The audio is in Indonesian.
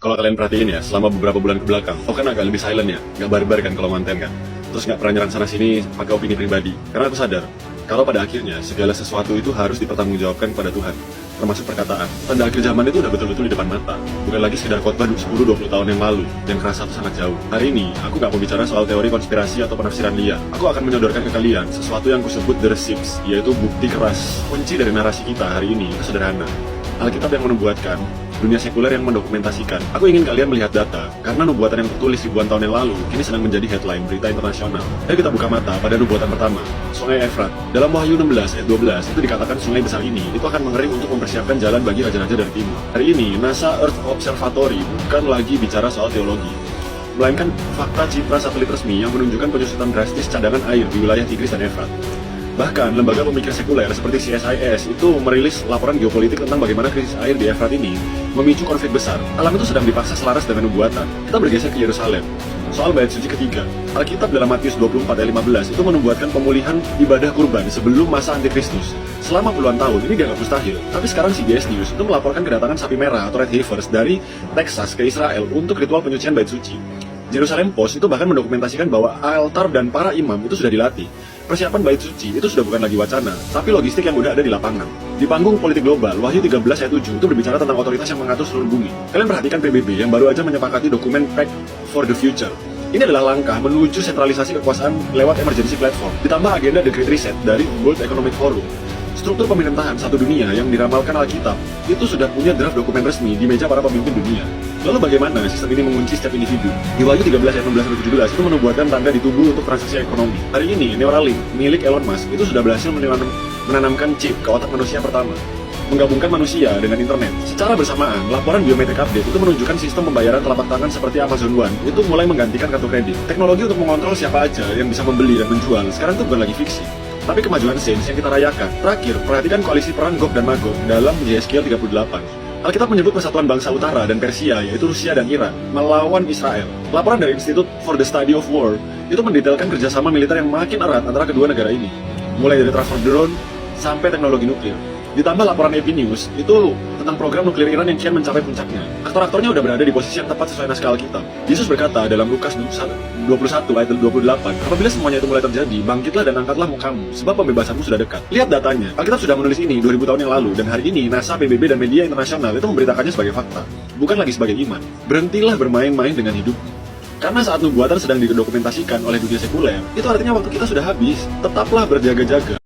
Kalau kalian perhatiin ya, selama beberapa bulan ke belakang, aku kan agak lebih silent ya, nggak barbar kan kalau konten kan. Terus nggak pernah nyerang sana-sini pakai opini pribadi. Karena aku sadar, kalau pada akhirnya segala sesuatu itu harus dipertanggungjawabkan kepada Tuhan. Termasuk perkataan. Tanda akhir zaman itu udah betul-betul di depan mata. Bukan lagi sekedar khotbah 10-20 tahun yang lalu, yang kerasa itu sangat jauh. Hari ini, aku nggak mau bicara soal teori konspirasi atau penafsiran liar. Aku akan menyodorkan ke kalian sesuatu yang kusebut the receipts, yaitu bukti keras. Kunci dari narasi kita hari ini itu sederhana. Alkitab yang menubuatkan, dunia sekuler yang mendokumentasikan. Aku ingin kalian melihat data, karena nubuatan yang tertulis ribuan tahun yang lalu kini sedang menjadi headline berita internasional. Ayo kita buka mata pada nubuatan pertama, Sungai Efrat. Dalam Wahyu 16 ayat 12 itu dikatakan sungai besar ini itu akan mengering untuk mempersiapkan jalan bagi raja-raja dari timur. Hari ini NASA Earth Observatory bukan lagi bicara soal teologi, melainkan fakta citra satelit resmi yang menunjukkan penyusutan drastis cadangan air di wilayah Tigris dan Efrat. Bahkan, lembaga pemikir sekuler seperti CSIS itu merilis laporan geopolitik tentang bagaimana krisis air di Efrat ini memicu konflik besar. Alam itu sedang dipaksa selaras dengan nubuatan. Kita bergeser ke Yerusalem. Soal bait suci ketiga, Alkitab dalam Matius 24 ayat 15 itu menubuatkan pemulihan ibadah kurban sebelum masa antikristus. Selama puluhan tahun, ini dianggap mustahil. Tapi sekarang CBS News itu melaporkan kedatangan sapi merah atau red heifers dari Texas ke Israel untuk ritual penyucian bait suci. Jerusalem Post itu bahkan mendokumentasikan bahwa altar dan para imam itu sudah dilatih. Persiapan bait suci itu sudah bukan lagi wacana, tapi logistik yang udah ada di lapangan. Di panggung politik global, Wahyu 13 ayat 7 itu berbicara tentang otoritas yang mengatur seluruh bumi. Kalian perhatikan PBB yang baru aja menyepakati dokumen Pact for the Future. Ini adalah langkah menuju sentralisasi kekuasaan lewat emergency platform, ditambah agenda The Great Reset dari World Economic Forum. Struktur pemerintahan satu dunia yang diramalkan Alkitab itu sudah punya draft dokumen resmi di meja para pemimpin dunia. Lalu bagaimana sistem ini mengunci setiap individu? Di Wahyu 13 ayat 16-17 itu menubuatkan tanda di tubuh untuk transaksi ekonomi. Hari ini, Neuralink milik Elon Musk itu sudah berhasil menanamkan chip ke otak manusia pertama, menggabungkan manusia dengan internet. Secara bersamaan, laporan biometrik update itu menunjukkan sistem pembayaran telapak tangan seperti Amazon One itu mulai menggantikan kartu kredit. Teknologi untuk mengontrol siapa aja yang bisa membeli dan menjual sekarang itu bukan lagi fiksi, tapi kemajuan sains yang kita rayakan. Terakhir, perhatikan koalisi perang Gog dan Magog dalam Yeskiel 38. Alkitab menyebut persatuan bangsa utara dan Persia, yaitu Rusia dan Iran, melawan Israel. Laporan dari Institute for the Study of War itu mendetailkan kerjasama militer yang makin erat antara kedua negara ini, mulai dari transfer drone sampai teknologi nuklir. Ditambah laporan AP News itu tentang program nuklir Iran yang kian mencapai puncaknya. Aktor-aktornya udah berada di posisi yang tepat sesuai naskah Alkitab. Yesus berkata dalam Lukas 21 ayat 28, apabila semuanya itu mulai terjadi, bangkitlah dan angkatlah mukamu, sebab pembebasanmu sudah dekat. Lihat datanya, Alkitab sudah menulis ini 2000 tahun yang lalu, dan hari ini NASA, PBB, dan media internasional itu memberitakannya sebagai fakta, bukan lagi sebagai iman. Berhentilah bermain-main dengan hidup. Karena saat nubuatan sedang didokumentasikan oleh dunia sekuler, itu artinya waktu kita sudah habis. Tetaplah berjaga-jaga.